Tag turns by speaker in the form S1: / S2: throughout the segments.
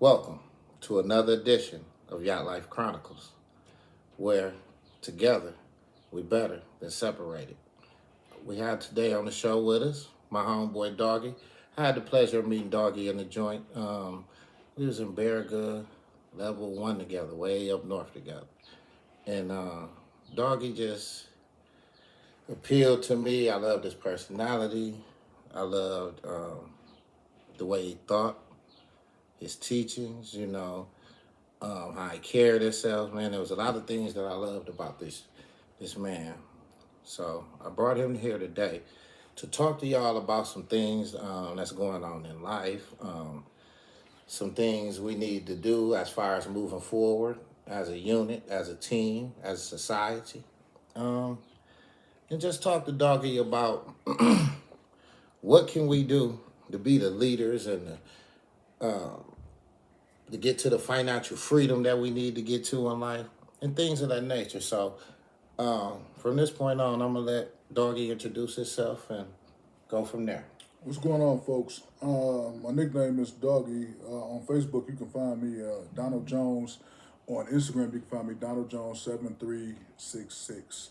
S1: Welcome to another edition of Yacht Life Chronicles, where together we better than separated. We had today on the show with us my homeboy Doggy. I had the pleasure of meeting Doggy in the joint. We was in Baraga, level 1 together, way up north together. And Doggy just appealed to me. I loved his personality. I loved the way he thought, his teachings, how he carried himself, man. There was a lot of things that I loved about this man. So I brought him here today to talk to y'all about some things that's going on in life, some things we need to do as far as moving forward as a unit, as a team, as a society, and just talk to Doggy about what can we do to be the leaders and to get to the financial freedom that we need to get to in life and things of that nature. So from this point on, I'm going to let Doggy introduce himself and go from there.
S2: What's going on, folks? My nickname is Doggy. On Facebook, you can find me Donald Jones. On Instagram, you can find me Donald Jones 7366.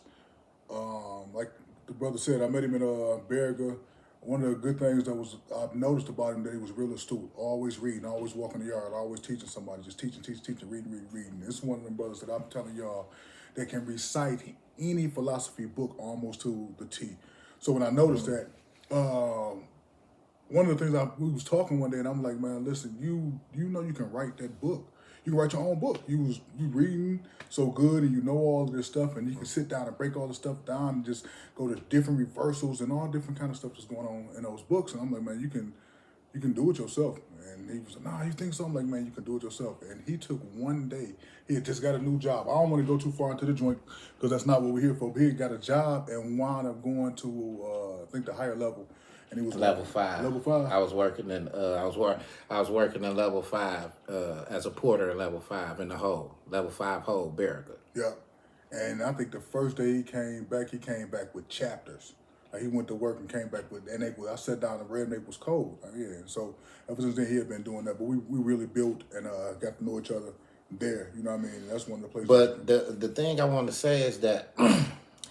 S2: Like the brother said, I met him in Baraga. One of the good things that I've noticed about him that he was real astute, always reading, always walking the yard, always teaching somebody, just teaching, reading. This is one of them brothers that I'm telling y'all that can recite any philosophy book almost to the T. So when I noticed that, one of the things we was talking one day, and I'm like, man, listen, you know you can write that book. You can write your own book. You reading so good, and you know all of this stuff, and you can sit down and break all the stuff down and just go to different reversals and all different kind of stuff that's going on in those books. And I'm like, man, you can do it yourself. And he was like, nah, you think so? I'm like, man, you can do it yourself. And he took one day. He had just got a new job. I don't want to go too far into the joint because that's not what we're here for. But he had got a job and wound up going to I think the higher level. And he was
S1: level 5.
S2: Level 5.
S1: I was working in I was working in level 5 as a porter in level 5 in the hole, level 5 hole, Baraga.
S2: Yeah, and I think the first day he came back with chapters. Like he went to work and came back with, I sat down and read, and it was cold. Yeah, and so ever since then he had been doing that. But we really built and got to know each other there. You know what I mean? That's one of the places.
S1: But the thing I want to say is that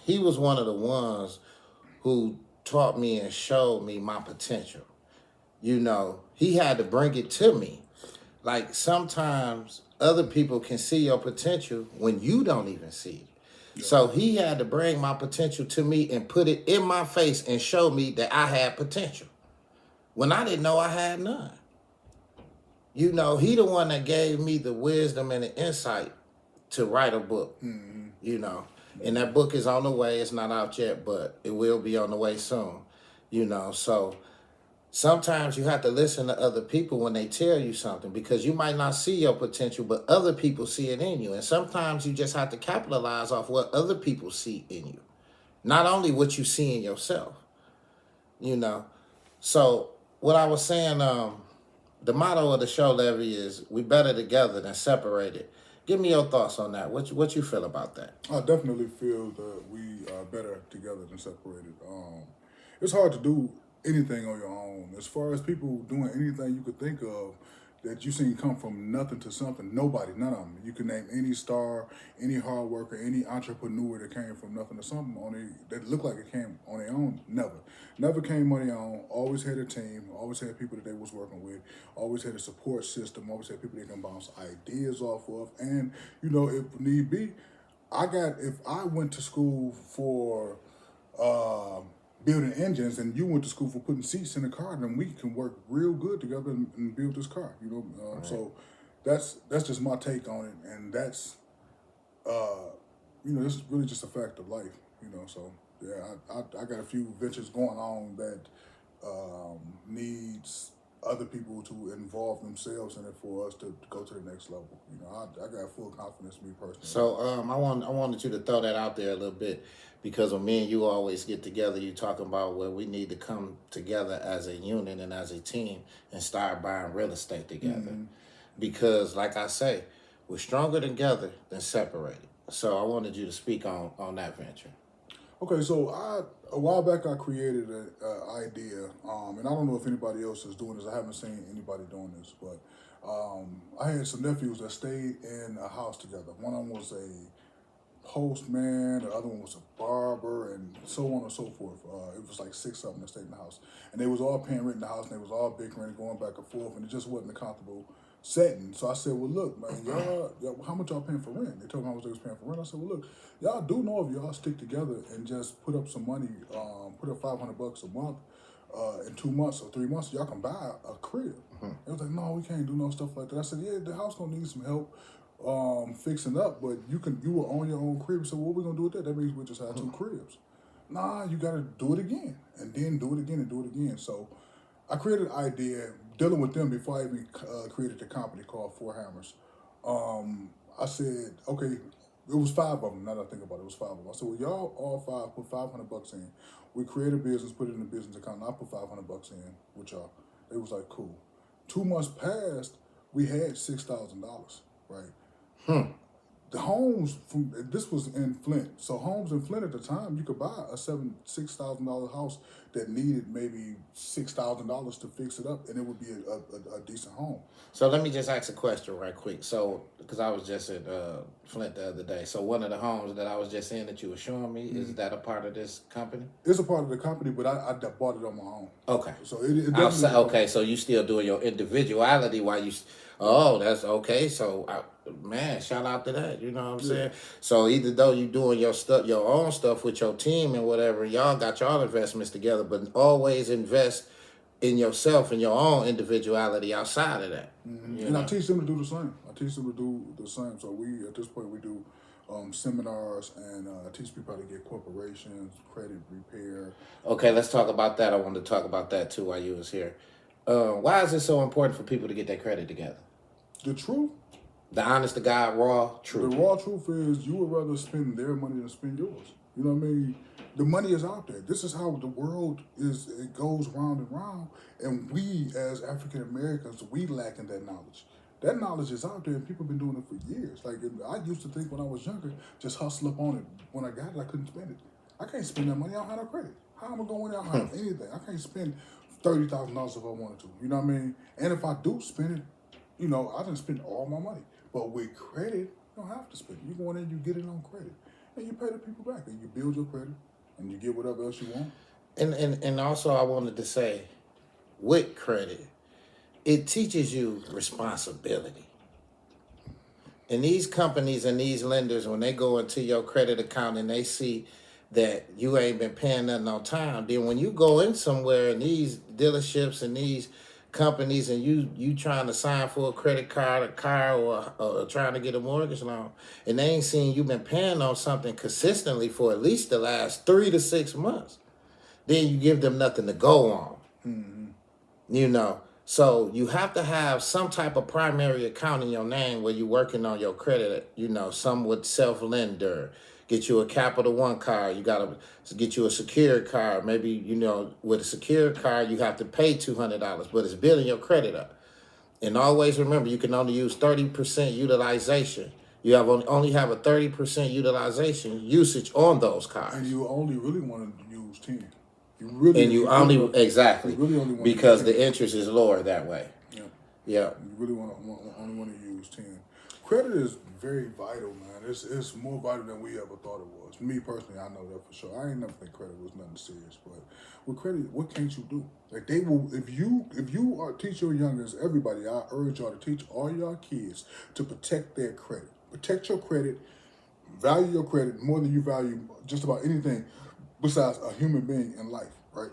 S1: he was one of the ones who taught me and showed me my potential. He had to bring it to me. Like sometimes other people can see your potential when you don't even see it. Yeah. So he had to bring my potential to me and put it in my face and show me that I had potential when I didn't know I had none. He the one that gave me the wisdom and the insight to write a book, And that book is on the way. It's not out yet, but it will be on the way soon, So sometimes you have to listen to other people when they tell you something because you might not see your potential, but other people see it in you. And sometimes you just have to capitalize off what other people see in you, not only what you see in yourself, So what I was saying, the motto of the show, Levy, is we better together than separated. Give me your thoughts on that. What you feel about that?
S2: I definitely feel that we are better together than separated. It's hard to do anything on your own. As far as people doing anything you could think of that you seen come from nothing to something, none of them. You can name any star, any hard worker, any entrepreneur that came from nothing to something that looked like it came on their own. Never came on their own. Always had a team, always had people that they was working with, always had a support system, always had people they can bounce ideas off of. And, if need be, if I went to school for building engines and you went to school for putting seats in the car, then we can work real good together and build this car, Right. So that's just my take on it. And that's, this is really just a fact of life, So yeah, I got a few ventures going on that needs other people to involve themselves in it for us to go to the next level. I got full confidence in me personally.
S1: So I wanted you to throw that out there a little bit because when me and you always get together, you talking about where we need to come together as a unit and as a team and start buying real estate together. Mm-hmm. Because like I say, we're stronger together than separated. So I wanted you to speak on that venture.
S2: Okay, so a while back I created an idea, and I don't know if anybody else is doing this. I haven't seen anybody doing this, but I had some nephews that stayed in a house together. One of them was a postman, the other one was a barber, and so on and so forth. It was like six of them that stayed in the house, and they was all paying rent in the house, and they was all bickering and going back and forth, and it just wasn't a comfortable setting. So I said, well, look, man, y'all, how much y'all paying for rent? They told me how much they was paying for rent. I said, well, look, y'all do know if y'all stick together and just put up some money, put up $500 a month. In 2 months or 3 months, y'all can buy a crib. They was like, no, we can't do no stuff like that. I said, yeah, the house gonna need some help fixing up, but you will own your own crib. So what we gonna do with that? That means we just have two cribs. Nah, you gotta do it again, and then do it again, and do it again. So I created an idea dealing with them before I even created the company called Four Hammers. I said, okay, it was five of them. Now that I think about it, it was five of them. I said, well, y'all all five put $500 in. We create a business, put it in the business account. And I put $500 in with y'all. It was like, cool. 2 months passed, we had $6,000, right? The homes this was in Flint. So homes in Flint at the time, you could buy a $6,000 house that needed maybe $6,000 to fix it up, and it would be a decent home.
S1: So let me just ask a question right quick. So, because I was just in Flint the other day. So one of the homes that I was just in that you were showing me, is that a part of this company?
S2: It's a part of the company, but I bought it on my own.
S1: Okay.
S2: So it definitely...
S1: Okay, so you still doing your individuality while you... Oh, that's okay. So, man, shout out to that. You know what I'm saying? So either though you doing your stuff, your own stuff with your team and whatever, y'all got y'all investments together, but always invest in yourself and your own individuality outside of that.
S2: And I teach them to do the same. So we, at this point, we do seminars and teach people how to get corporations, credit repair.
S1: Okay, let's talk about that. I wanted to talk about that too while you was here. Why is it so important for people to get their credit together?
S2: The truth.
S1: The honest to God, raw truth.
S2: The raw truth is you would rather spend their money than spend yours. You know what I mean? The money is out there. This is how the world is. It goes round and round. And we, as African Americans, we lack in that knowledge. That knowledge is out there, and people have been doing it for years. Like, I used to think when I was younger, just hustle up on it. When I got it, I couldn't spend it. I can't spend that money. I don't have no credit. How am I going out? I don't have anything. I can't spend $30,000 if I wanted to. You know what I mean? And if I do spend it, you know, I didn't spend all my money. But with credit, you don't have to spend it. You go in there, you get it on credit. And you pay the people back. And you build your credit. And you get whatever else you want.
S1: And also I wanted to say, with credit, it teaches you responsibility. And these companies and these lenders, when they go into your credit account and they see that you ain't been paying nothing on time, then when you go in somewhere in these dealerships and these companies and you trying to sign for a credit card, a car, or trying to get a mortgage loan, and they ain't seen you been paying on something consistently for at least the last 3 to 6 months, then you give them nothing to go on. You know, so you have to have some type of primary account in your name where you're working on your credit. You know, some with self-lender. Get you a Capital One card. You got to get you a secured card. Maybe, you know, with a secured card, you have to pay $200, but it's building your credit up. And always remember, you can only use 30% utilization. You only have a 30% utilization usage on those cards.
S2: And you only really want to use 10.
S1: Exactly.
S2: You really only want
S1: because
S2: to use 10.
S1: the interest is lower that way.
S2: Yeah.
S1: Yeah.
S2: You really only want to use 10. Credit is very vital, man. It's more vital than we ever thought it was. Me personally, I know that for sure. I ain't never think credit was nothing serious, but with credit, what can't you do? Like, they will, if you are teach your youngers, everybody, I urge y'all to teach all y'all kids to protect their credit. Protect your credit, value your credit more than you value just about anything besides a human being in life, right?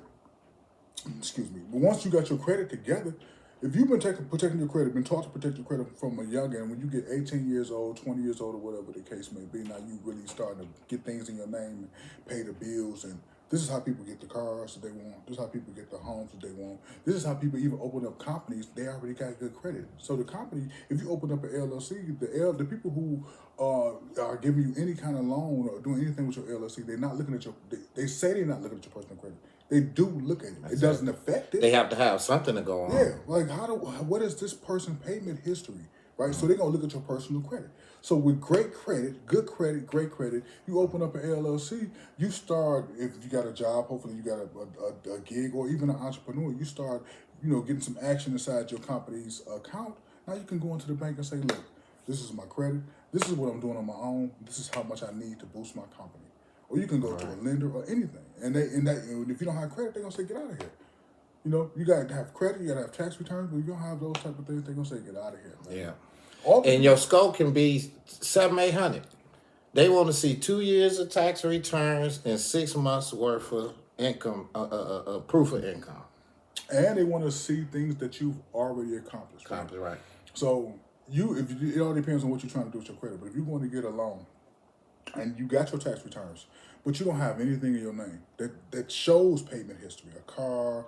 S2: Excuse me. But once you got your credit together, if you've been protecting your credit, been taught to protect your credit from a young age, when you get 18 years old, 20 years old, or whatever the case may be, now you really starting to get things in your name and pay the bills. And this is how people get the cars that they want. This is how people get the homes that they want. This is how people even open up companies. They already got good credit. So the company, if you open up an LLC, the people who are giving you any kind of loan or doing anything with your LLC, they're not looking at your, they say they're not looking at your personal credit. They do look at it. It doesn't affect it.
S1: They have to have something to go on.
S2: Yeah, like what is this person's payment history, right? So they're gonna look at your personal credit. So with great credit, good credit, great credit, you open up an LLC. You start, if you got a job, hopefully you got a gig, or even an entrepreneur. You start, getting some action inside your company's account. Now you can go into the bank and say, look, this is my credit. This is what I'm doing on my own. This is how much I need to boost my company. Or you can go to a lender or anything. And if you don't have credit, they're going to say, get out of here. You know, you got to have credit, you got to have tax returns, but if you don't have those type of things, they're going to say, get out of here, man.
S1: Yeah. And your score can be 700-800. They want to see 2 years of tax returns and 6 months worth of income, proof of income.
S2: And they want to see things that you've already accomplished.
S1: Right.
S2: So it all depends on what you're trying to do with your credit. But if you're going to get a loan and you got your tax returns, but you don't have anything in your name that shows payment history, a car,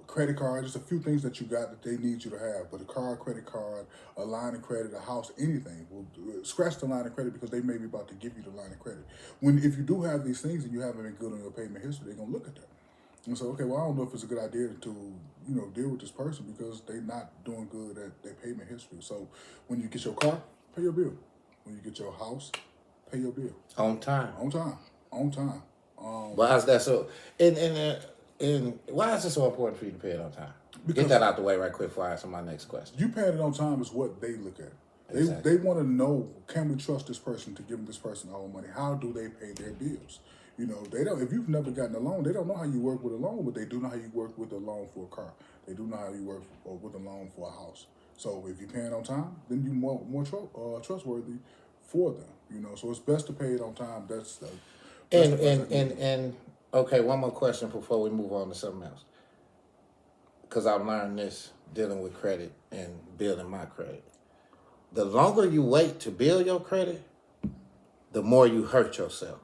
S2: credit card, just a few things that you got that they need you to have. But a car, credit card, a line of credit, a house, anything. Well, scratch the line of credit because they may be about to give you the line of credit. If you do have these things and you haven't been good on your payment history, they're going to look at that. And so, okay, well, I don't know if it's a good idea to, deal with this person because they're not doing good at their payment history. So when you get your car, pay your bill. When you get your house, pay your bill.
S1: On time.
S2: Why
S1: is that so? And why is it so important for you to pay it on time?
S2: Because
S1: get that out the way right quick before I answer my next question.
S2: You paying it on time is what they look at.
S1: Exactly.
S2: They want to know, can we trust this person to give this person our money? How do they pay their bills? They don't. If you've never gotten a loan, they don't know how you work with a loan, but they do know how you work with a loan for a car. They do know how you work with a loan for a house. So if you're paying on time, then you're more trustworthy for them. So it's best to pay it on time.
S1: And okay, one more question before we move on to something else. Because I've learned this dealing with credit and building my credit. The longer you wait to build your credit, the more you hurt yourself.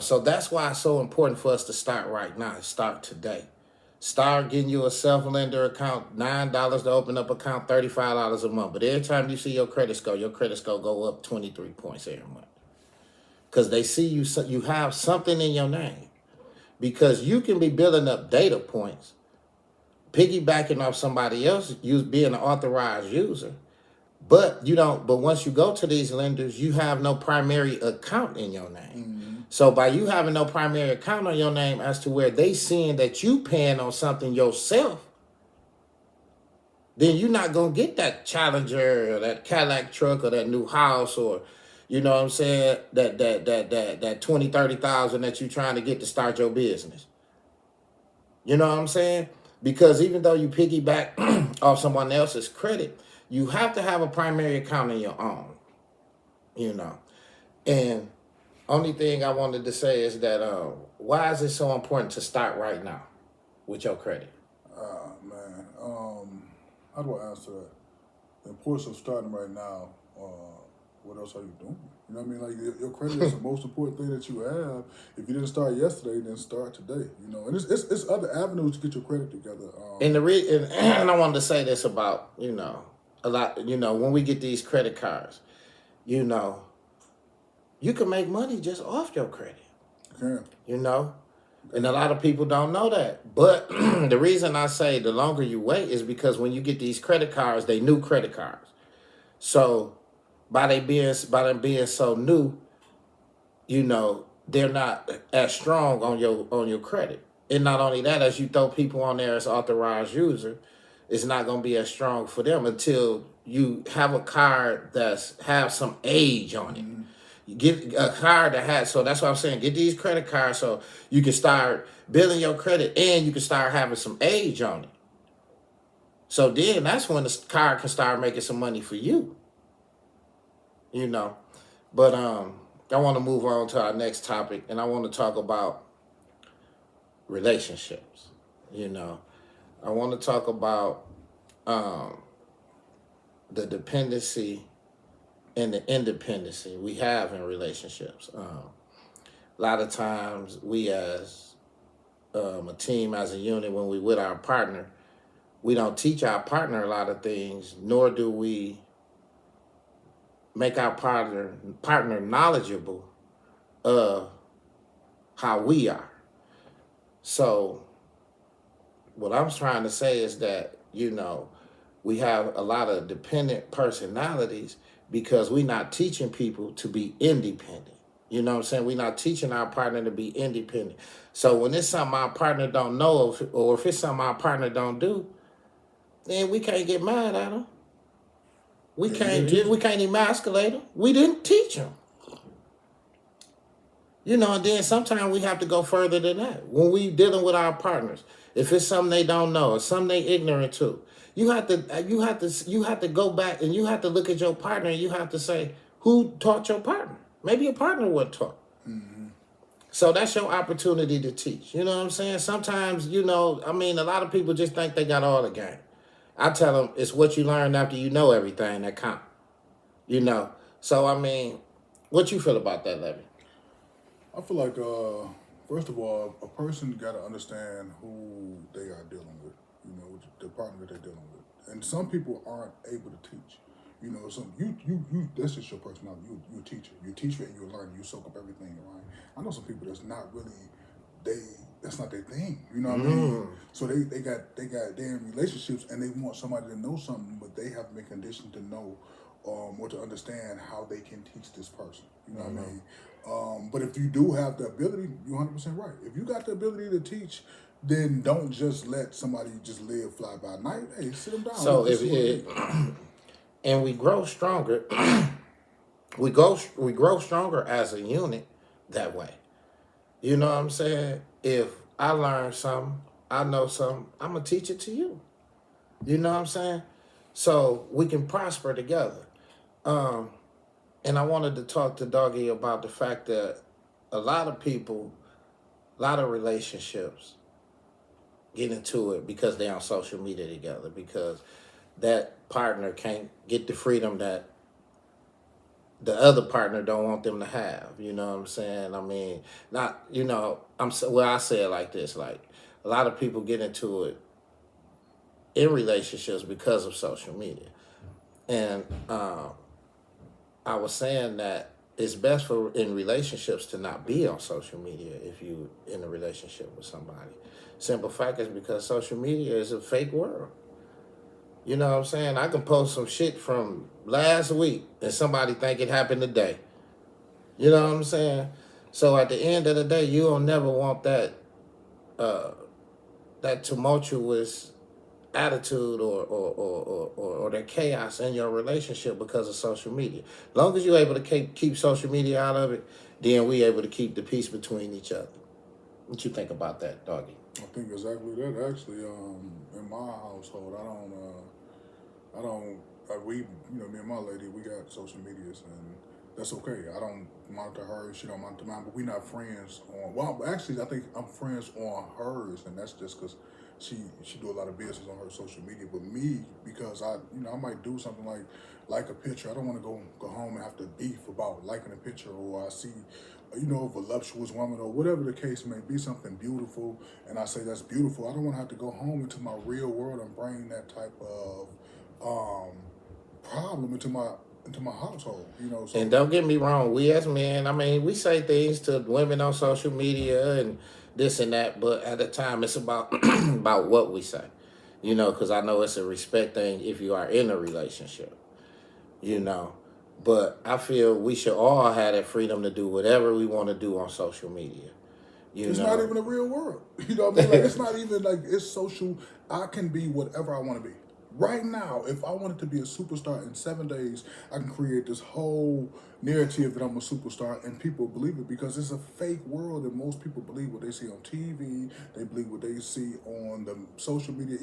S1: So that's why it's so important for us to start right now. Start today. Start getting you a self-lender account, $9 to open up account, $35 a month. But every time you see your credit score go up 23 points every month. Because they see you have something in your name. Because you can be building up data points, piggybacking off somebody else, being an authorized user. But once you go to these lenders, you have no primary account in your name.
S2: Mm-hmm.
S1: So by you having no primary account on your name as to where they seeing that you paying on something yourself, then you're not going to get that Challenger or that Cadillac truck or that new house or, you know what I'm saying, that $20,000, $30,000 that you're trying to get to start your business. You know what I'm saying? Because even though you piggyback off someone else's credit, you have to have a primary account of your own, And only thing I wanted to say is that why is it so important to start right now with your credit?
S2: Man, how do I answer that? The importance of starting right now, what else are you doing? You know what I mean? Like your credit is the most important thing that you have. If you didn't start yesterday, then start today. And it's other avenues to get your credit together.
S1: And I wanted to say this about, a lot, when we get these credit cards, you can make money just off your credit. And a lot of people don't know that. But the reason I say the longer you wait is because when you get these credit cards, they new credit cards. So by them being so new, they're not as strong on your credit. And not only that, as you throw people on there as authorized user, it's not going to be as strong for them until you have a card that's have some age on it. Mm-hmm. You get a card that has, so that's what I'm saying, get these credit cards so you can start building your credit and you can start having some age on it. So then that's when the card can start making some money for you. But I want to move on to our next topic, and I want to talk about relationships. I want to talk about the dependency and the independency we have in relationships. A lot of times we as a team, as a unit, when we with our partner, we don't teach our partner a lot of things, nor do we make our partner knowledgeable of how we are. So what I'm trying to say is that, we have a lot of dependent personalities because we're not teaching people to be independent. You know what I'm saying? We're not teaching our partner to be independent. So when it's something our partner don't know, or if it's something our partner don't do, then we can't get mad at them. We
S2: Yeah,
S1: can't emasculate them. We didn't teach them. You know, and then sometimes we have to go further than that. When we dealing with our partners, if it's something they don't know or something they ignorant to, you have to go back and you have to look at your partner and you have to say, who taught your partner? Maybe your partner wasn't taught.
S2: Mm-hmm.
S1: So that's your opportunity to teach. You know what I'm saying? Sometimes, a lot of people just think they got all the game. I tell them it's what you learn after you know everything that count. So what you feel about that, Levy?
S2: I feel like, first of all, a person got to understand who they are dealing with, the partner that they're dealing with. And some people aren't able to teach. Some you that's just your personality. You're a teacher. You're a teacher and you're a learner. You soak up everything, right? I know some people that's not really, that's not their thing. You know what I mean? So they're in relationships and they want somebody to know something, but they have been conditioned to know or to understand how they can teach this person. You know what I mean? But if you do have the ability, you're 100% right. If you got the ability to teach, then don't just let somebody just live fly by night. Hey, sit them down.
S1: So and we grow stronger. we grow stronger as a unit that way. You know what I'm saying? If I learn something, I know something, I'm gonna teach it to you. You know what I'm saying? So we can prosper together. And I wanted to talk to Doggy about the fact that a lot of people, a lot of relationships get into it because they're on social media together, because that partner can't get the freedom that the other partner don't want them to have. You know what I'm saying? I mean, I say it like this, like a lot of people get into it in relationships because of social media. And I was saying that it's best in relationships to not be on social media if you in a relationship with somebody. Simple fact is because social media is a fake world. You know what I'm saying? I can post some shit from last week and somebody think it happened today. You know what I'm saying? So at the end of the day, you don't never want that tumultuous attitude or that chaos in your relationship because of social media. As long as you're able to keep social media out of it, then we able to keep the peace between each other. What you think about that, Doggy?
S2: I think exactly that. Actually, in my household, me and my lady, we got social medias, and that's okay. I don't monitor her, she don't monitor mine, but we not friends on. Well, actually, I think I'm friends on hers, and that's just because she do a lot of business on her social media. But me, because I might do something like a picture. I don't want to go home and have to beef about liking a picture, or I see a voluptuous woman or whatever the case may be, something beautiful, and I say that's beautiful. I don't want to have to go home into my real world and bring that type of problem into my household. So.
S1: And don't get me wrong, we as men, we say things to women on social media and this and that, but at the time it's about about what we say, because I know it's a respect thing if you are in a relationship, but I feel we should all have that freedom to do whatever we want to do on social media.
S2: It's not even a real world. You know what I mean? Like, it's not even like it's social. I can be whatever I want to be. Right now, if I wanted to be a superstar in 7 days, I can create this whole narrative that I'm a superstar, and people believe it because it's a fake world, and most people believe what they see on TV. They believe what they see on the social media.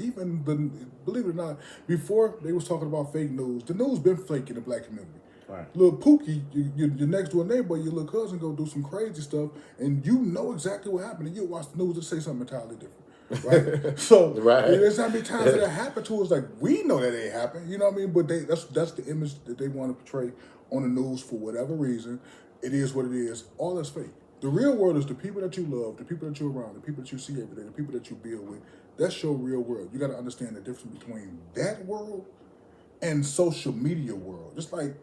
S2: Believe it or not, before they was talking about fake news, the news been fake in the black community.
S1: Right.
S2: Little Pookie, your next door neighbor, your little cousin go do some crazy stuff, and you know exactly what happened, and you watch the news and say something entirely different. Right, so
S1: right.
S2: There's not many times that happened to us. Like, we know that ain't happened. You know what I mean? But that's the image that they want to portray on the news for whatever reason. It is what it is. All that's fake. The real world is the people that you love, the people that you're around, the people that you see every day, the people that you build with. That's your real world. You got to understand the difference between that world and social media world. Just like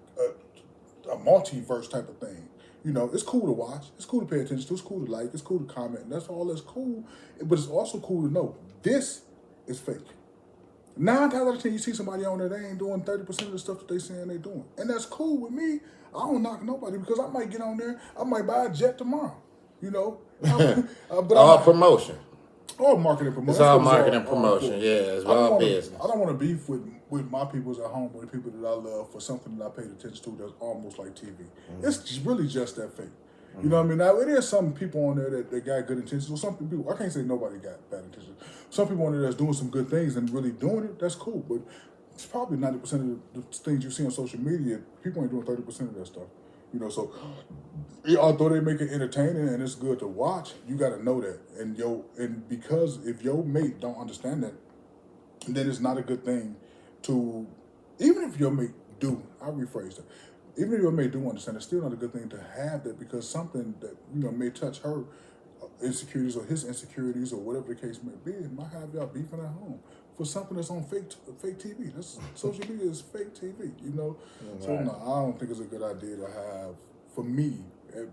S2: a multiverse type of thing. It's cool to watch. It's cool to pay attention to. It's cool to like. It's cool to comment. And that's all that's cool. But it's also cool to know this is fake. 9 times out of 10, you see somebody on there, they ain't doing 30% of the stuff that they saying they doing. And that's cool with me. I don't knock nobody because I might get on there. I might buy a jet tomorrow. But
S1: all promotion.
S2: All marketing promotion.
S1: It's
S2: That's
S1: all
S2: what
S1: marketing
S2: it's all
S1: promotion.
S2: for.
S1: Yeah, it's
S2: I don't
S1: all
S2: want to.
S1: business.
S2: I don't want to beef with my peoples at home or the people that I love for something that I paid attention to that's almost like TV. It's really just that fake. You know what I mean? Now, it is some people on there that got good intentions. Or some people, I can't say nobody got bad intentions. Some people on there that's doing some good things and really doing it, that's cool. But it's probably 90% of the things you see on social media, people ain't doing 30% of that stuff. You know, so although they make it entertaining and it's good to watch, you got to know that. And because if your mate don't understand that, then it's not a good thing to, even if your mate do, I'll rephrase that. Even if your mate do understand, it's still not a good thing to have that, because something that, you know, may touch her insecurities or his insecurities or whatever the case may be, it might have y'all beefing at home for something that's on fake TV. That's social media is fake TV, you know. Right. So no, I don't think it's a good idea to have. For me,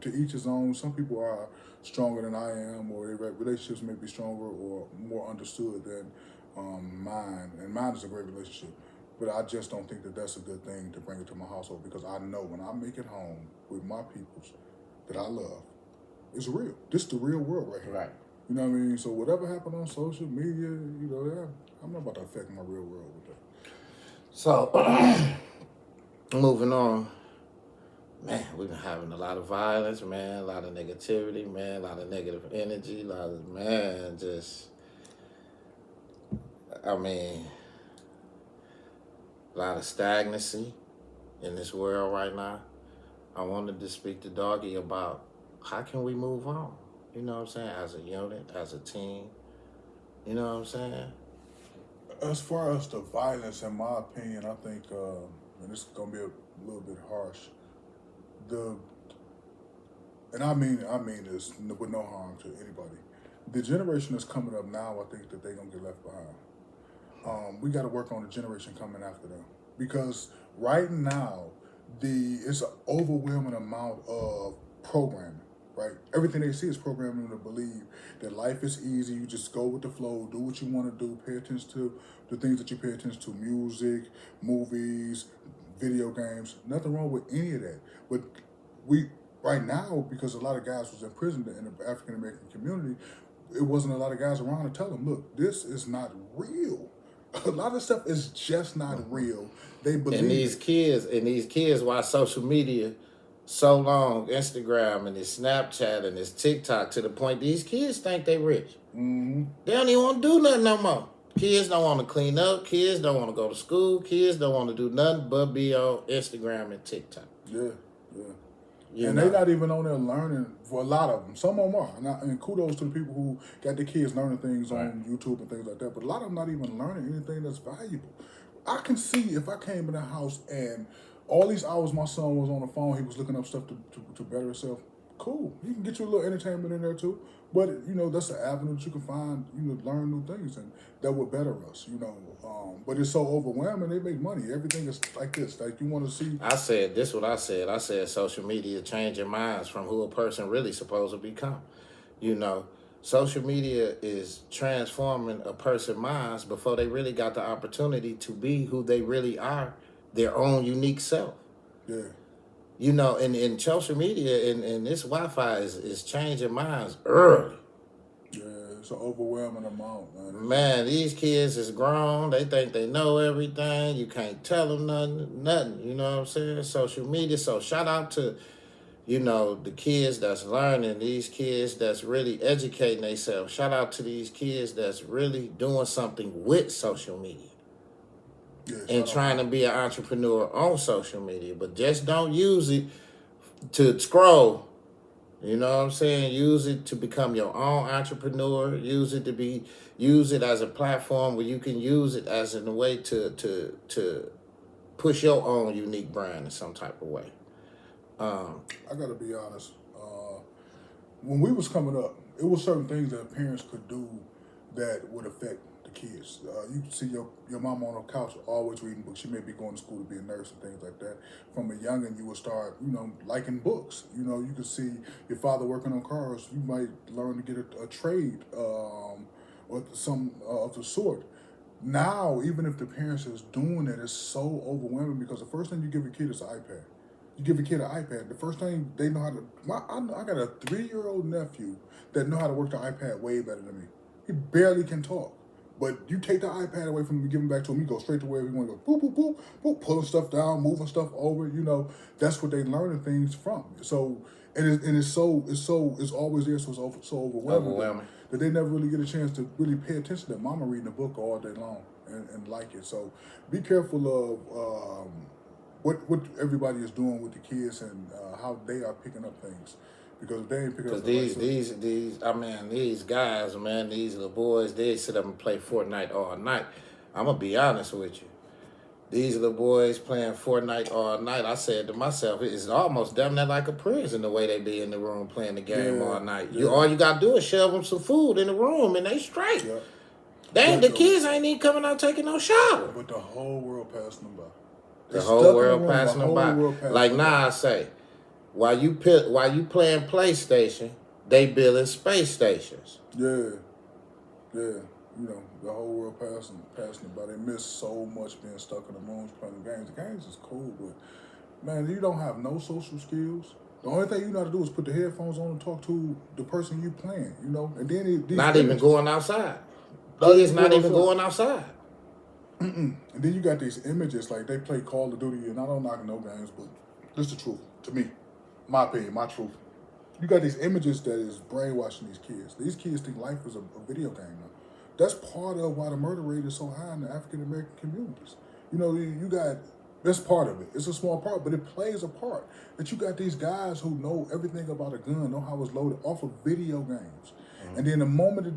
S2: to each his own. Some people are stronger than I am, or their relationships may be stronger or more understood than mine. And mine is a great relationship. But I just don't think that that's a good thing to bring it to my household, because I know when I make it home with my peoples that I love, it's real. This is the real world right here.
S1: Right.
S2: You know what I mean? So whatever happened on social media, you know, I'm not about to affect my real world with that.
S1: So, moving on. Man, we've been having a lot of violence, man, a lot of negativity, man, a lot of negative energy, a lot of, man, just, I mean, a lot of stagnancy in this world right now. I wanted to speak to Doggy about how can we move on, you know what I'm saying, as a unit, as a team, you know what I'm saying?
S2: As far as the violence, in my opinion, I think, and this is going to be a little bit harsh, and I mean this with no harm to anybody. The generation that's coming up now, I think that they're gonna get left behind. We got to work on the generation coming after them, because right now it's an overwhelming amount of programming. Right, everything they see is programming them to believe that life is easy. You just go with the flow, do what you want to do, pay attention to the things that you pay attention to: music, movies, video games. Nothing wrong with any of that, but right now, because a lot of guys was in prison in the African American community, it wasn't a lot of guys around to tell them, look, this is not real. A lot of stuff is just not real. They believe.
S1: And these kids watch social media so long, Instagram and this Snapchat and this TikTok, to the point these kids think they rich.
S2: Mm-hmm.
S1: They don't even want to do nothing no more. Kids don't want to clean up. Kids don't want to go to school. Kids don't want to do nothing but be on Instagram and TikTok.
S2: Yeah. And they're not even on there learning, for a lot of them. Some of them are. And kudos to the people who got their kids learning things on YouTube and things like that. But a lot of them not even learning anything that's valuable. I can see if I came in the house and all these hours my son was on the phone, he was looking up stuff to better himself. Cool. You can get you a little entertainment in there too. But, you know, that's an avenue that you can find, you know, learn new things, and that would better us, you know. But it's so overwhelming, they make money. Everything is like this. Like, you want to see.
S1: I said social media changing minds from who a person really supposed to become. You know, social media is transforming a person's minds before they really got the opportunity to be who they really are, their own unique self.
S2: Yeah.
S1: You know, and social media and this Wi-Fi is changing minds early.
S2: Yeah, it's an overwhelming amount, man.
S1: Man, these kids is grown. They think they know everything. You can't tell them nothing. You know what I'm saying? Social media. So shout out to, you know, the kids that's learning, these kids that's really educating themselves. Shout out to these kids that's really doing something with social media. Yeah, and trying to be an entrepreneur on social media, but just don't use it to scroll. You know what I'm saying? Use it to become your own entrepreneur. Use it as a platform where you can use it as a way to push your own unique brand in some type of way.
S2: I gotta be honest. When we was coming up, it was certain things that parents could do that would affect the kids. You can see your mom on the couch always reading books. She may be going to school to be a nurse and things like that. From a youngin', you will start, you know, liking books. You know, you can see your father working on cars. You might learn to get a trade or some of the sort. Now, even if the parents is doing it, it's so overwhelming, because the first thing you give a kid is an iPad. You give a kid an iPad, the first thing they know how to. I got a 3-year-old nephew that know how to work the iPad way better than me. He barely can talk. But you take the iPad away from him and give him back to him, he goes straight to wherever he want to go. Boop, boop, boop, boop, pulling stuff down, moving stuff over. That's what they learning things from. So, it's always there, so it's so overwhelming. That they never really get a chance to really pay attention to mama reading a book all day long and like it. So be careful of what everybody is doing with the kids and how they are picking up things. Because if they ain't picking up
S1: these guys, man, these little boys, they sit up and play Fortnite all night. I'm gonna be honest with you. These little boys playing Fortnite all night. I said to myself, it's almost damn near like a prison the way they be in the room playing the game all night.
S2: Yeah.
S1: All you gotta do is shove them some food in the room and they straight.
S2: Yeah.
S1: The kids ain't even coming out taking no shower.
S2: But the whole world passing them by.
S1: The whole world passing them by. Like now I say, while you playing PlayStation, they building space stations.
S2: Yeah. The whole world passing them by. They miss so much being stuck in the rooms playing games. The games is cool, but man, you don't have no social skills. The only thing you know how to do is put the headphones on and talk to the person you playing. And then
S1: not even going outside. Kids not even going outside.
S2: And then you got these images like they play Call of Duty, and I don't knock no games, but this is the truth to me. My opinion, my truth. You got these images that is brainwashing these kids. These kids think life is a video game now. That's part of why the murder rate is so high in the African American communities. That's part of it. It's a small part, but it plays a part. That you got these guys who know everything about a gun, know how it's loaded off of video games. Mm-hmm. And then the moment that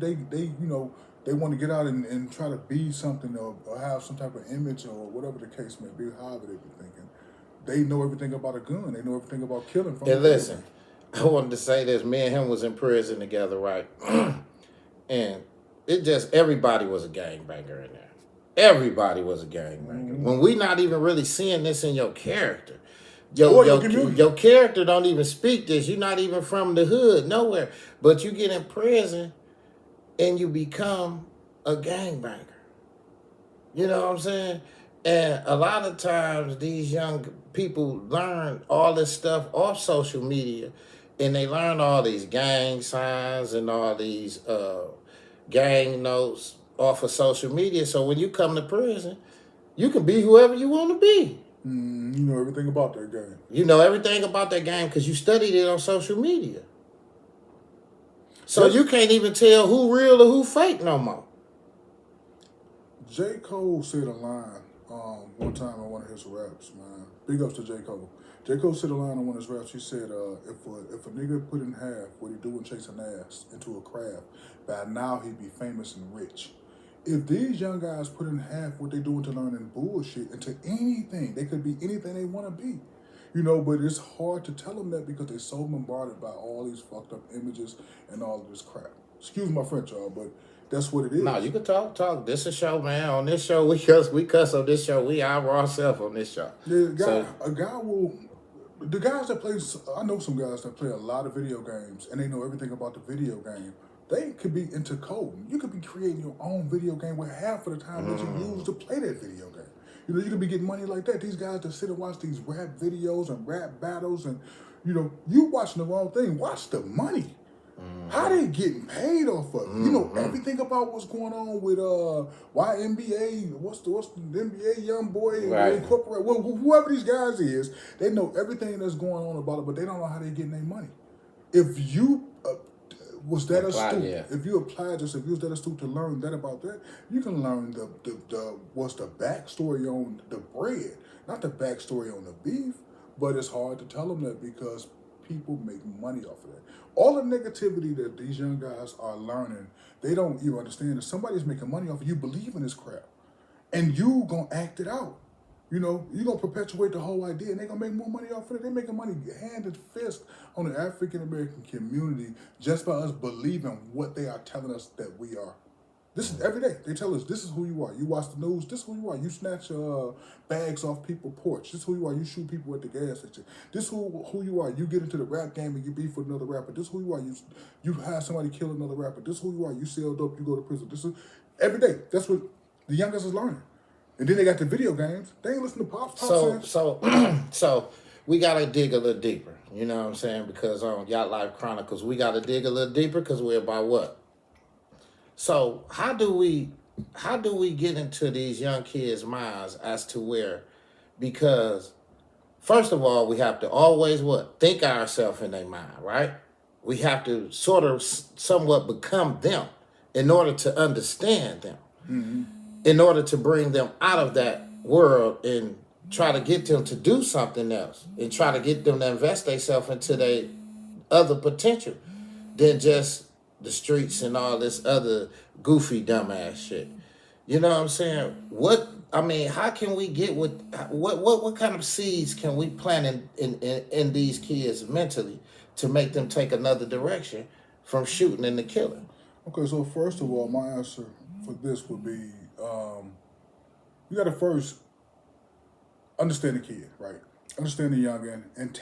S2: they want to get out and try to be something or have some type of image or whatever the case may be, however they be thinking, they know everything about a gun. They know everything about killing.
S1: And listen, I wanted to say this. Me and him was in prison together, right? And everybody was a gangbanger in there. Everybody was a gangbanger. Mm-hmm. When we not even really seeing this in your character. Your character don't even speak this. You're not even from the hood, nowhere. But you get in prison and you become a gangbanger. You know what I'm saying? And a lot of times these young people learn all this stuff off social media, and they learn all these gang signs and all these gang notes off of social media. So when you come to prison, you can be whoever you want to be.
S2: You know everything about that game.
S1: You know everything about that game because you studied it on social media. So you can't even tell who real or who fake no more.
S2: J. Cole said a line one time on one of his raps, man. Big ups to J. Cole. J. Cole said a line on one of his raps. He said, if a nigga put in half what he do and chase an ass into a craft, by now he'd be famous and rich. If these young guys put in half what they doing to learning bullshit into anything, they could be anything they want to be. But it's hard to tell them that because they're so bombarded by all these fucked up images and all of this crap. Excuse my French, y'all, but that's what it is.
S1: No, you can talk. This is a show, man. On this show, we cuss on this show. We our raw self on this show.
S2: The guys that play, I know some guys that play a lot of video games and they know everything about the video game. They could be into coding. You could be creating your own video game with half of the time that you use to play that video game. You could be getting money like that. These guys that sit and watch these rap videos and rap battles and, you watching the wrong thing. Watch the money. How they getting paid off of it? You know everything about what's going on with YNBA, what's the NBA young boy,
S1: right.
S2: Incorporate, whoever these guys is, they know everything that's going on about it, but they don't know how they getting their money. If you was that astute, if you applied this, if you was that astute to learn that about that, you can learn what's the backstory on the bread, not the backstory on the beef. But it's hard to tell them that because people make money off of that. All the negativity that these young guys are learning, they don't even understand that somebody's making money off of you believing this crap. And you gonna act it out. You're gonna perpetuate the whole idea and they're gonna make more money off of it. They're making money hand and fist on the African American community just by us believing what they are telling us that we are. This is every day. They tell us this is who you are. You watch the news, this is who you are. You snatch bags off people's porch. This is who you are. You shoot people at the gas station. This is who you are. You get into the rap game and you beef with another rapper. This is who you are. You have somebody kill another rapper. This is who you are. You sell dope, you go to prison. This is every day. That's what the youngest is learning. And then they got the video games. They ain't listening to Pops.
S1: So we got to dig a little deeper. You know what I'm saying? Because on YatlifeChronicles, we got to dig a little deeper because we're about what? So how do we get into these young kids' minds as to where, because first of all, we have to always what? Think ourselves in their mind, right? We have to sort of somewhat become them in order to understand them, in order to bring them out of that world and try to get them to do something else and try to get them to invest themselves into their other potential than just the streets and all this other goofy dumbass shit. You know what I'm saying? How can we get with what kind of seeds can we plant in these kids mentally to make them take another direction from shooting and the killing?
S2: Okay, so first of all, my answer for this would be you got to first understand the kid, right? Understand the youngin and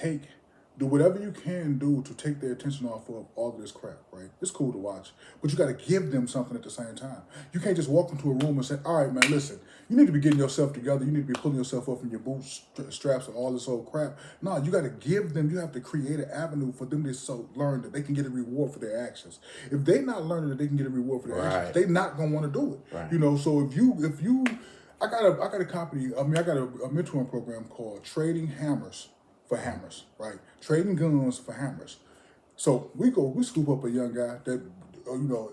S2: do whatever you can do to take their attention off of all of this crap, right? It's cool to watch, but you got to give them something at the same time. You can't just walk into a room and say, all right, man, listen, you need to be getting yourself together. You need to be pulling yourself up from your bootstraps and all this old crap. No, you got to give them, you have to create an avenue for them to learn that they can get a reward for their actions. If they're not learning that they can get a reward for their actions, they're not going to want to do it.
S1: Right.
S2: You know, so if you I got a mentoring program called Trading Hammers for Hammers, right? Trading guns for hammers. So we scoop up a young guy that,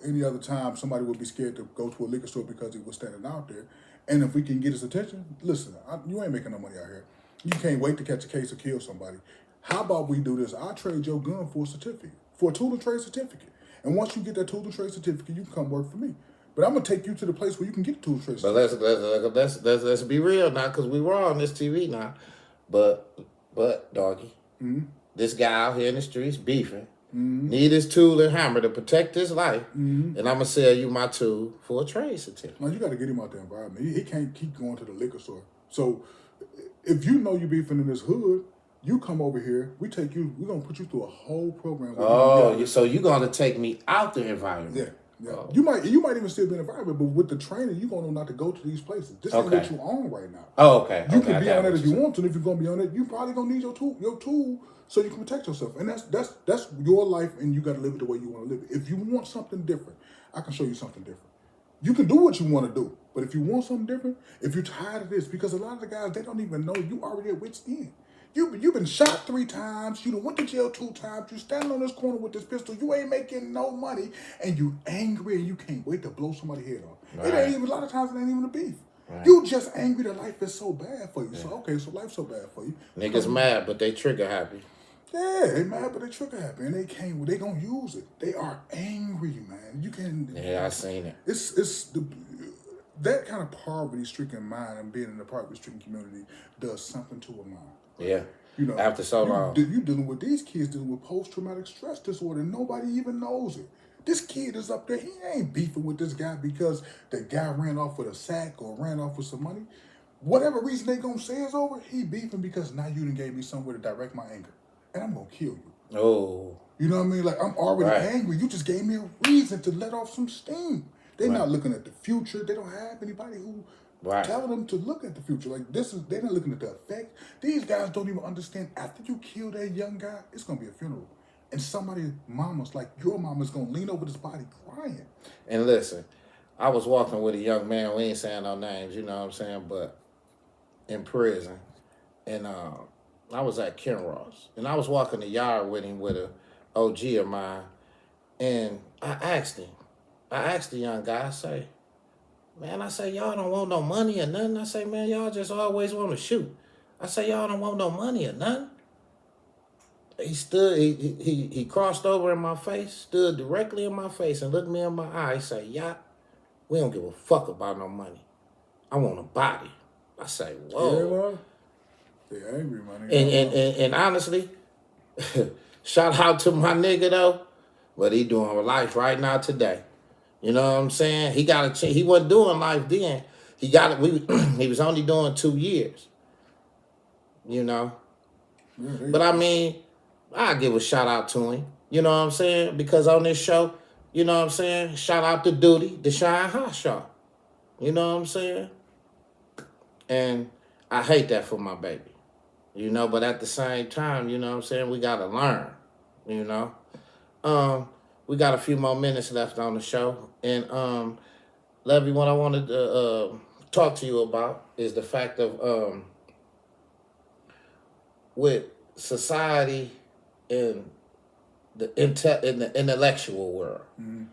S2: any other time somebody would be scared to go to a liquor store because he was standing out there. And if we can get his attention, listen, you ain't making no money out here. You can't wait to catch a case or kill somebody. How about we do this? I'll trade your gun for a certificate, for a tool and trade certificate. And once you get that tool and trade certificate, you can come work for me. But I'm gonna take you to the place where you can get tool and trade certificate.
S1: But let's be real now, because we were on this TV now. But doggy, this guy out here in the streets beefing, need his tool and hammer to protect his life, and I'm gonna sell you my tool for a trade certificate.
S2: No, you got to get him out the environment. He can't keep going to the liquor store. So if you know you beefing in this hood, you come over here. We're gonna put you through a whole program.
S1: So you're gonna take me out the environment?
S2: Yeah. Yeah. Oh. You might even still be in the environment, but with the training, you're gonna know not to go to these places. This ain't what you own right now.
S1: Oh, okay.
S2: You can be on it if you want to, and if you're gonna be on it, you probably gonna need your tool so you can protect yourself. And that's your life, and you gotta live it the way you wanna live it. If you want something different, I can show you something different. You can do what you want to do, but if you want something different, if you're tired of this, because a lot of the guys, they don't even know you already at wit's end. You've been shot 3 times. You done went to jail 2 times. You standing on this corner with this pistol. You ain't making no money, and you angry, and you can't wait to blow somebody's head off. Right. It ain't even, a lot of times it ain't even a beef. Right. You just angry that life is so bad for you. Yeah. So life's so bad for you.
S1: Niggas mad, but they trigger happy.
S2: Yeah, they mad, but they trigger happy, and they gonna use it. They are angry, man. You can.
S1: Yeah, I seen it.
S2: It's that kind of poverty-stricken mind and being in the poverty-stricken community does something to a mind.
S1: Yeah. After so long.
S2: You dealing with these kids dealing with post-traumatic stress disorder. Nobody even knows it. This kid is up there. He ain't beefing with this guy because the guy ran off with a sack or ran off with some money. Whatever reason they gonna say is over, he beefing because now you done gave me somewhere to direct my anger. And I'm gonna kill you.
S1: Oh.
S2: You know what I mean? Like, I'm already angry. You just gave me a reason to let off some steam. They're not looking at the future. They don't have anybody who telling them to look at the future. Like, they're not looking at the effect. These guys don't even understand after you kill that young guy, it's going to be a funeral. And somebody's mama's, like your mama's going to lean over this body crying.
S1: And listen, I was walking with a young man, we ain't saying no names, you know what I'm saying, but in prison. And I was at Kenross. And I was walking the yard with him with a OG of mine. And I asked the young guy, I say, man, y'all don't want no money or nothing. I say, man, y'all just always want to shoot. I say, y'all don't want no money or nothing. He stood, he crossed over in my face, stood directly in my face and looked me in my eye. He said, Yacht, we don't give a fuck about no money. I want a body. I say, whoa.
S2: Yeah, they're angry, man.
S1: And honestly, shout out to my nigga though, but he doing life right now today. You know what I'm saying? He got a chance. He wasn't doing life then. He got it. He was only doing 2 years. You know? Yeah, but I mean, I give a shout out to him. You know what I'm saying? Because on this show, you know what I'm saying? Shout out to Duty, the Shine Hot Shot. You know what I'm saying? And I hate that for my baby. You know, but at the same time, you know what I'm saying? We got to learn, you know? We got a few more minutes left on the show, and Levy, what I wanted to talk to you about is the fact of with society in in the intellectual world.
S2: Mm-hmm.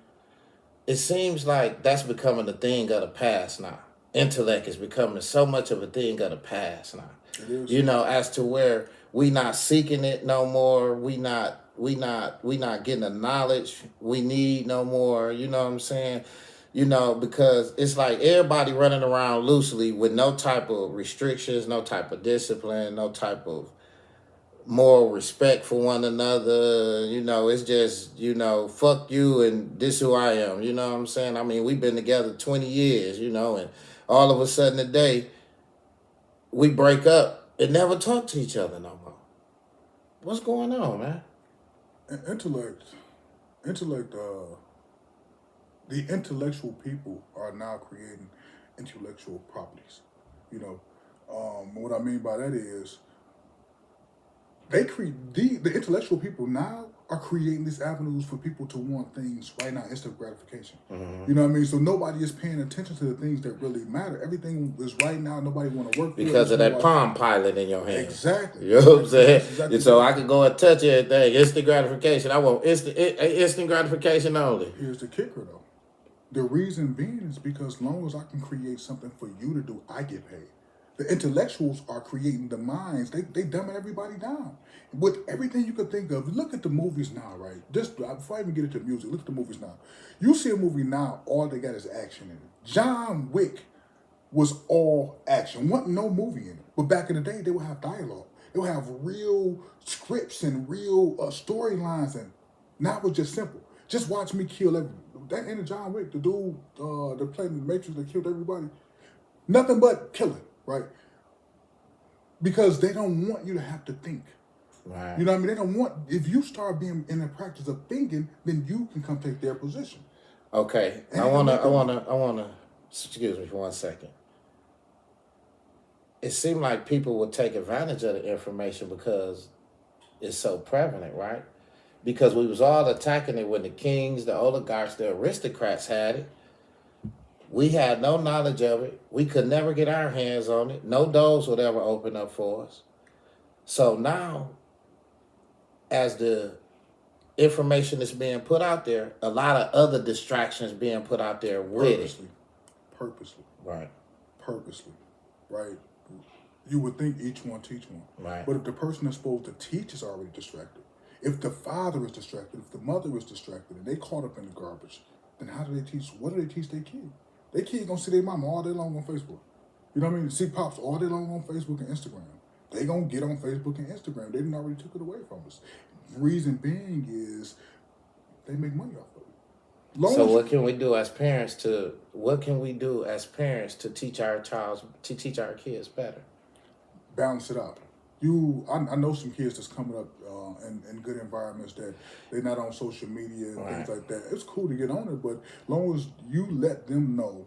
S1: It seems like that's becoming a thing of the past now. Intellect is becoming so much of a thing of the past now.
S2: It is.
S1: You know, as to where we not seeking it no more. We not getting the knowledge we need no more. You know what I'm saying? You know, because it's like everybody running around loosely with no type of restrictions, no type of discipline, no type of moral respect for one another. You know, it's just, you know, fuck you and this who I am. You know what I'm saying? I mean, we've been together 20 years, you know, and all of a sudden today we break up and never talk to each other no more. What's going on, man?
S2: Intellect, the intellectual people are now creating intellectual properties. You know, what I mean by that is they create the intellectual people now are creating these avenues for people to want things right now, instant gratification.
S1: Mm-hmm.
S2: You know what I mean? So nobody is paying attention to the things that really matter. Everything is right now. Nobody want to work
S1: because
S2: for
S1: of that Palm Pilot in your hand.
S2: Exactly.
S1: You know what I'm saying?
S2: Exactly.
S1: So I can go and touch everything. Instant gratification. I want instant gratification only.
S2: Here's the kicker, though. The reason being is because as long as I can create something for you to do, I get paid. The intellectuals are creating the minds. They dumbing everybody down. With everything you could think of, look at the movies now, right? Just before I even get into music, look at the movies now. You see a movie now, all they got is action in it. John Wick was all action. Wasn't no movie in it. But back in the day, they would have dialogue. They would have real scripts and real storylines, and now it's just simple. Just watch me kill every. That end of John Wick, the dude that played in the Matrix that killed everybody, nothing but killing, right? Because they don't want you to have to think.
S1: Right.
S2: You know what I mean? They don't want, if you start being in the practice of thinking, then you can come take their position.
S1: Okay. I wanna excuse me for 1 second. It seemed like people would take advantage of the information because it's so prevalent, right? Because we was all attacking it when the kings, the oligarchs, the aristocrats had it. We had no knowledge of it. We could never get our hands on it. No doors would ever open up for us. So now, as the information is being put out there, a lot of other distractions being put out there with it.
S2: Purposely.
S1: Right.
S2: Purposely. Right. You would think each one teach one.
S1: Right.
S2: But if the person that's supposed to teach is already distracted, if the father is distracted, if the mother is distracted, and they caught up in the garbage, then how do they teach? What do they teach their kid? Their kid gonna see their mama all day long on Facebook. You know what I mean? See pops all day long on Facebook and Instagram. They gonna get on Facebook and Instagram. They didn't already took it away from us. Reason being is they make money off of it.
S1: So what can we do as parents to teach our kids better?
S2: Balance it out. I know some kids that's coming up in good environments that they're not on social media and things like that. It's cool to get on it, but as long as you let them know,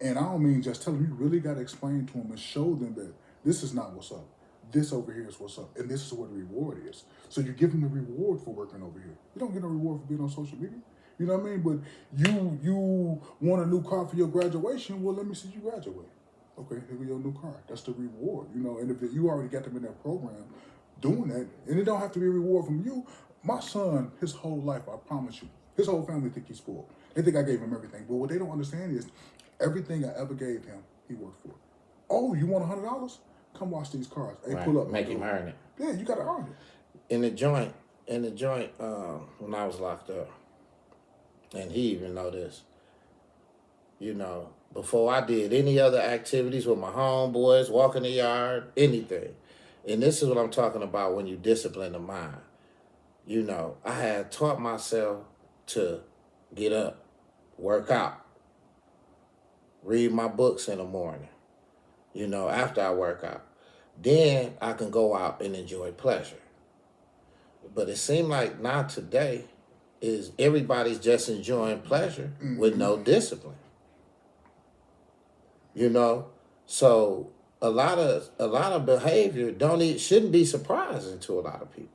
S2: and I don't mean just tell them, you really got to explain to them and show them that this is not what's up. This over here is what's up, and this is what the reward is. So you give them the reward for working over here. You don't get no reward for being on social media. You know what I mean? But you want a new car for your graduation, well, let me see you graduate. Okay, here we go, new car. That's the reward, you know. And if you already got them in that program doing that, and it don't have to be a reward from you. My son, his whole life, I promise you, his whole family think he's spoiled. They think I gave him everything. But what they don't understand is everything I ever gave him, he worked for. Oh, you want $100? Come watch these cars. Hey, pull up.
S1: Make him earn it.
S2: Yeah, you got to earn it.
S1: In the joint, when I was locked up, and he even know this, you know, before I did any other activities with my homeboys, walk in the yard, anything. And this is what I'm talking about when you discipline the mind. You know, I had taught myself to get up, work out, read my books in the morning, you know, after I work out. Then I can go out and enjoy pleasure. But it seemed like now today is everybody's just enjoying pleasure with no discipline. You know, so a lot of behavior shouldn't be surprising to a lot of people.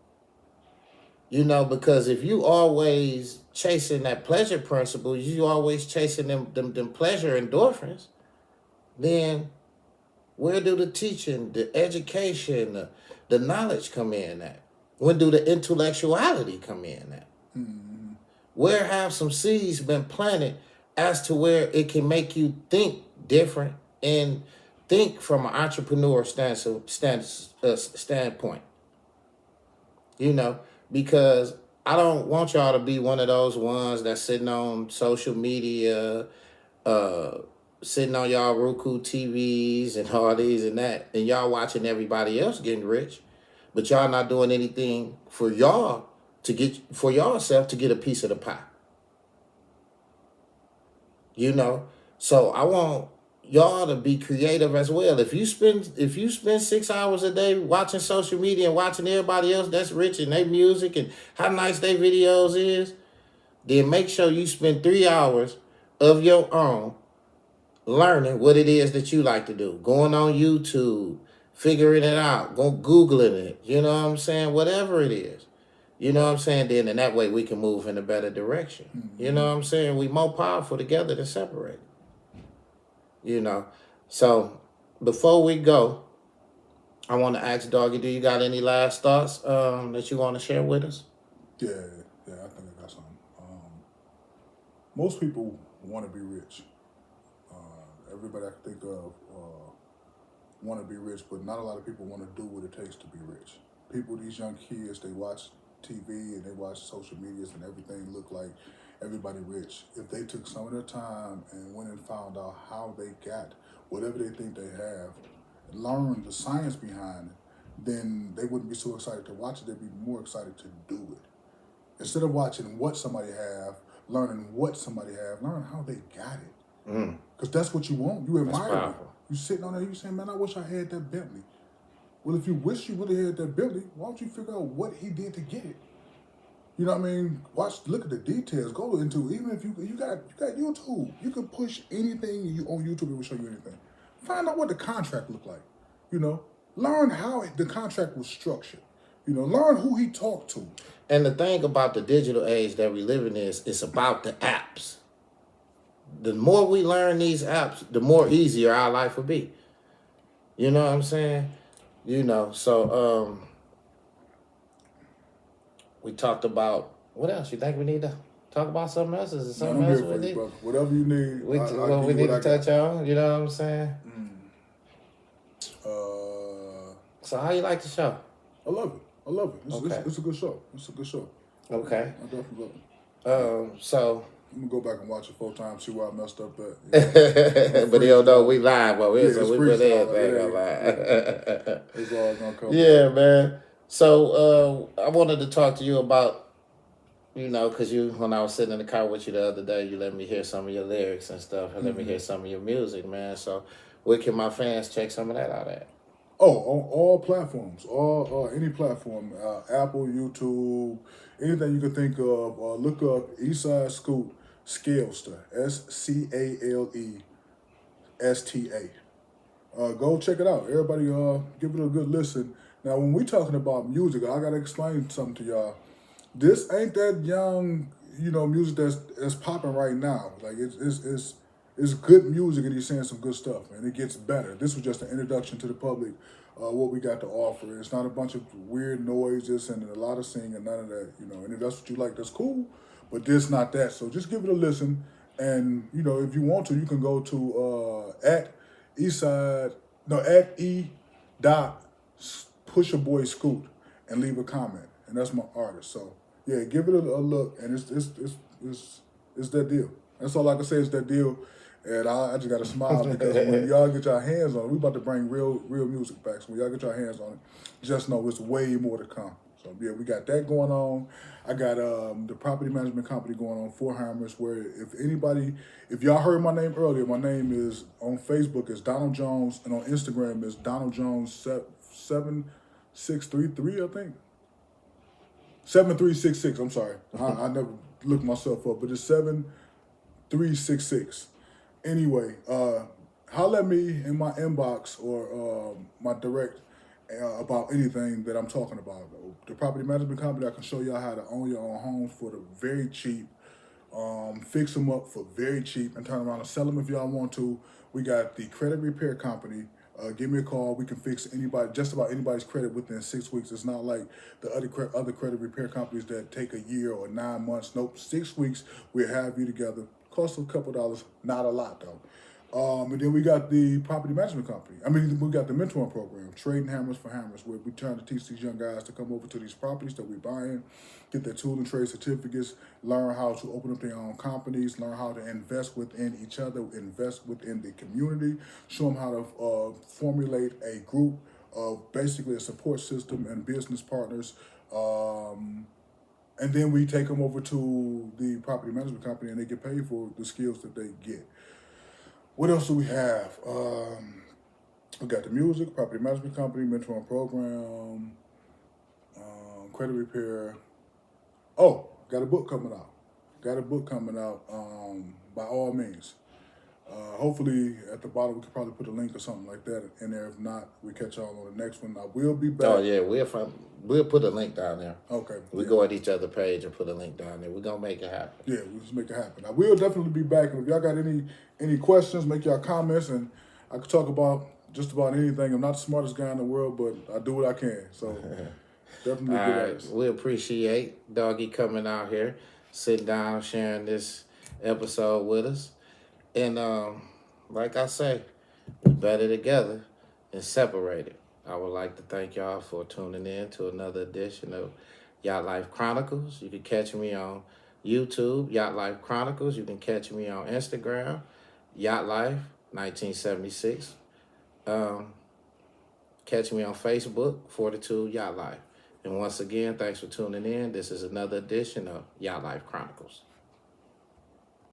S1: You know, because if you always chasing that pleasure principle, you always chasing them pleasure endorphins, then where do the teaching, the education, the knowledge come in at? When do the intellectuality come in at?
S2: Mm-hmm.
S1: Where have some seeds been planted as to where it can make you think different and think from an entrepreneur standpoint? You know, because I don't want y'all to be one of those ones that's sitting on social media, uh, sitting on y'all Roku TVs and all these and that, and y'all watching everybody else getting rich, but y'all not doing anything for y'all to get for yourself to get a piece of the pie. You know, so I want y'all to be creative as well. If you spend 6 hours a day watching social media and watching everybody else that's rich and their music and how nice their videos is, then make sure you spend 3 hours of your own learning what it is that you like to do. Going on YouTube, figuring it out, go Googling it, you know what I'm saying? Whatever it is. You know what I'm saying? Then in that way we can move in a better direction.
S2: Mm-hmm.
S1: You know what I'm saying? We more powerful together than separated. You know. So before we go, I want to ask Doggy, do you got any last thoughts that you want to share with us?
S2: Yeah, I think I got something. Most people want to be rich. Everybody I can think of want to be rich, but not a lot of people want to do what it takes to be rich. People, these young kids, they watch TV and they watch social medias and everything look like everybody rich. If they took some of their time and went and found out how they got whatever they think they have, learned the science behind it, then they wouldn't be so excited to watch it. They'd be more excited to do it. Instead of watching what somebody have, learning what somebody have, learn how they got it. Because that's what you want. You admire it. You sitting on there, you saying, man, I wish I had that Bentley. Well, if you wish you really had that Bentley, why don't you figure out what he did to get it? You know what I mean? Look at the details. Go into, even if you got YouTube, you can push anything on YouTube. It will show you anything. Find out what the contract looked like. You know, learn how the contract was structured. You know, learn who he talked to.
S1: And the thing about the digital age that we live in is it's about the apps. The more we learn these apps, the more easier our life will be. You know what I'm saying? You know, so we talked about, what else? You think we need to talk about something else? Is there something else we need?
S2: Brother. Whatever you need.
S1: What we need to touch on, you know what I'm saying? So how you like the show?
S2: I love it. It's a good show.
S1: Okay.
S2: I definitely love it.
S1: So
S2: I'm gonna go back and watch it 4 times, see where I messed up at.
S1: But he don't know we live, but we put everything
S2: on
S1: live.
S2: It's all gonna come.
S1: Yeah, man. So I wanted to talk to you about, you know, because when I was sitting in the car with you the other day, you let me hear some of your lyrics and stuff, and let me hear some of your music, man. So where can my fans check some of that out at?
S2: Oh, on all platforms, any platform, Apple, YouTube, anything you can think of. Look up Eastside Scoot Scalesta, SCALESTA. Go check it out. Everybody, give it a good listen. Now, when we talking about music, I gotta explain something to y'all. This ain't that young, music that's popping right now. Like it's good music, and he's saying some good stuff, and it gets better. This was just an introduction to the public, what we got to offer. It's not a bunch of weird noises and a lot of singing and none of that, And if that's what you like, that's cool, but this not that. So just give it a listen, and if you want to, you can go to at @E.PushaBoyScoot and leave a comment, and that's my artist. So yeah, give it a look, and it's that deal. That's all I can say is that deal. And I just got to smile because when y'all get your hands on it, we about to bring real music back. So when y'all get your hands on it, just know it's way more to come. So yeah, we got that going on. I got the property management company going on, Four Hammers, where if y'all heard my name earlier, my name is on Facebook is Donald Jones, and on Instagram is Donald Jones 7633, I think. 7366, I'm sorry. I never looked myself up, but it's 7366. Anyway, holler at me in my inbox or my direct, about anything that I'm talking about. The property management company, I can show y'all how to own your own homes for the very cheap. Fix them up for very cheap and turn around and sell them if y'all want to. We got the credit repair company. Give me a call. We can fix just about anybody's credit within 6 weeks. It's not like the other credit repair companies that take a year or 9 months. Nope, 6 weeks. We'll have you together. Cost a couple dollars, not a lot though. And then we got the property management company. I mean, we got the mentoring program, Trading Hammers for Hammers, where we trying to teach these young guys to come over to these properties that we're buying, get their tool and trade certificates, learn how to open up their own companies, learn how to invest within each other, invest within the community, show them how to formulate a group of basically a support system and business partners. And then we take them over to the property management company and they get paid for the skills that they get. What else do we have? We got the music, property management company, mentoring program, credit repair. Oh, got a book coming out. By all means. Hopefully, at the bottom, we could probably put a link or something like that in there. If not, we catch y'all on the next one. I will be back.
S1: Oh yeah, we'll put a link down there.
S2: Okay.
S1: We go at each other's page and put a link down there. We're gonna make it happen.
S2: Yeah, we'll just make it happen. I will definitely be back. And if y'all got any questions, make y'all comments, and I could talk about just about anything. I'm not the smartest guy in the world, but I do what I can. So definitely
S1: All
S2: good
S1: right,
S2: at it.
S1: we appreciate Doggy coming out here, sitting down, sharing this episode with us. And like I say, we're better together than separated. I would like to thank y'all for tuning in to another edition of Yacht Life Chronicles. You can catch me on YouTube, Yacht Life Chronicles. You can catch me on Instagram, Yacht Life 1976. Catch me on Facebook, 42 Yacht Life. And once again, thanks for tuning in. This is another edition of Yacht Life Chronicles.